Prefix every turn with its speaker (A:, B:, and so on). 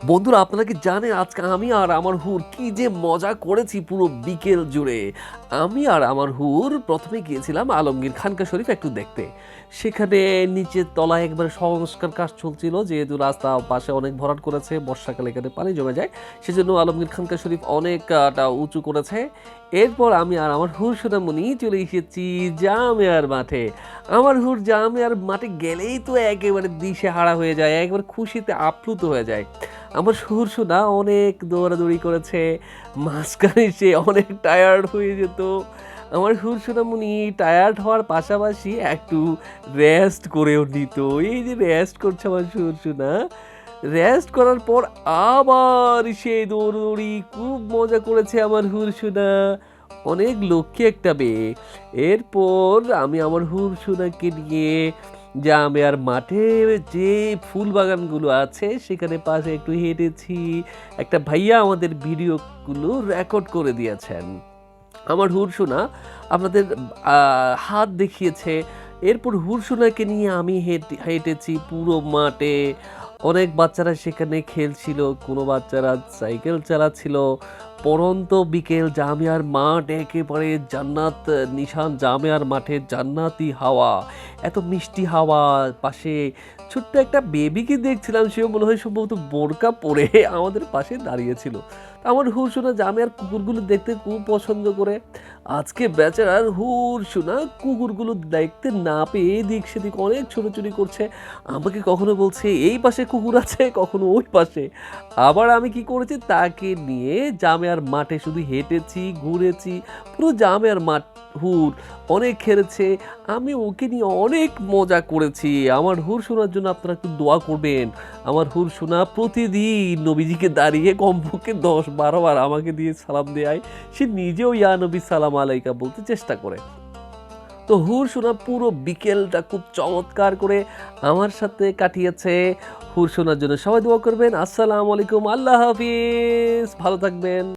A: বন্ধুরা, আপনারা কি জানেন আজকে আমি আর আমার হুর কি যে মজা করেছি পুরো বিকেল জুড়ে। আমি আর আমার হুর প্রথমে গিয়েছিলাম আলমগীর খানকা শরীফ একটু দেখতে। সেখানে নিচের তলায় একবারে সংস্কার কাজ চলছিল, যেহেতু রাস্তা পাশে অনেক ভরাট করেছে, বর্ষাকালে এখানে পানি জমে যায়, সেজন্য আলমগীর খানকা শরীফ অনেকটা উঁচু করেছে। এরপর আমি আর আমার হুর সোনামণি চলে এসেছি জামিয়ার মাঠে। আমার হুর জামিয়ার মাঠে গেলেই তো একেবারে দিশেহারা হয়ে যায়, একবার খুশিতে আপ্লুত হয়ে যায়। আমার শ্বশুর অনেক দৌড়াদৌড়ি করেছে, মাঝখানে সে অনেক টায়ার্ড হয়ে যেত। আমার শ্বশুরামণি টায়ার্ড হওয়ার পাশাপাশি একটু রেস্ট করেও নিত। এই যে রেস্ট করছে আমার শ্বশুরা, রেস্ট করার পর আবার সেই দৌড়দৌড়ি খুব মজা করেছে আমার হুরসুনা। অনেক লক্ষ্মী একটা মেয়ে। এরপর আমি আমার হুরসুনাকে নিয়ে জামিয়ার মাঠে যে ফুল বাগানগুলো আছে সেখানে পাশে একটু হেঁটেছি। একটা ভাইয়া আমাদের ভিডিওগুলো রেকর্ড করে দিয়েছেন। আমার হুরসুনা আপনাদের হাত দেখিয়েছে। এরপর হুরসুনাকে নিয়ে আমি হেঁটেছি পুরো মাঠে। অনেক বাচ্চারা সেখানে খেলছিল, কোনো বাচ্চারা সাইকেল চালাচ্ছিল। পড়ন্ত বিকেল, জামিয়ার মাঠ একেবারে জান্নাত। নিশান জামিয়ার মাঠে জান্নাতি হাওয়া, এত মিষ্টি হাওয়া। পাশে ছোট্ট একটা বেবিকে দেখছিলাম, সেও মনে হয় সম্ভবত বোরকা পরে আমাদের পাশে দাঁড়িয়েছিল। আমার হুরসুনা জামিয়ার কুকুরগুলো দেখতে খুব পছন্দ করে। আজকে বেচারার হুরসুনা কুকুরগুলো দেখতে না পেয়ে এদিক সেদিক অনেক ছোটাছুটি করছে। আমাকে কখনো বলছে এই পাশে কুকুর আছে, কখনো ওই পাশে। আবার আমি কি করেছি, তাকে নিয়ে জামিয়ার মাঠে শুধু হেঁটেছি, ঘুরেছি। পুরো জামিয়ার মাঠ হুর অনেক খেলেছে। আমি ওকে নিয়ে অনেক মজা করেছি। আমার হুর শোনার জন্য আপনারা একটু দোয়া করবেন। আমার হুর শোনা প্রতিদিন নবীজিকে দাঁড়িয়ে কমপক্ষে 10-12 বার আমাকে দিয়ে সালাম দেয়। সে নিজেও ইয়া নবী সালাম আলাইকা বলতে চেষ্টা করে। তো হুর শোনা পুরো বিকেলটা খুব চমৎকার করে আমার সাথে কাটিয়েছে। হুর শোনার জন্য সবাই দোয়া করবেন। আসসালামু আলাইকুম, আল্লাহ হাফিজ, ভালো থাকবেন।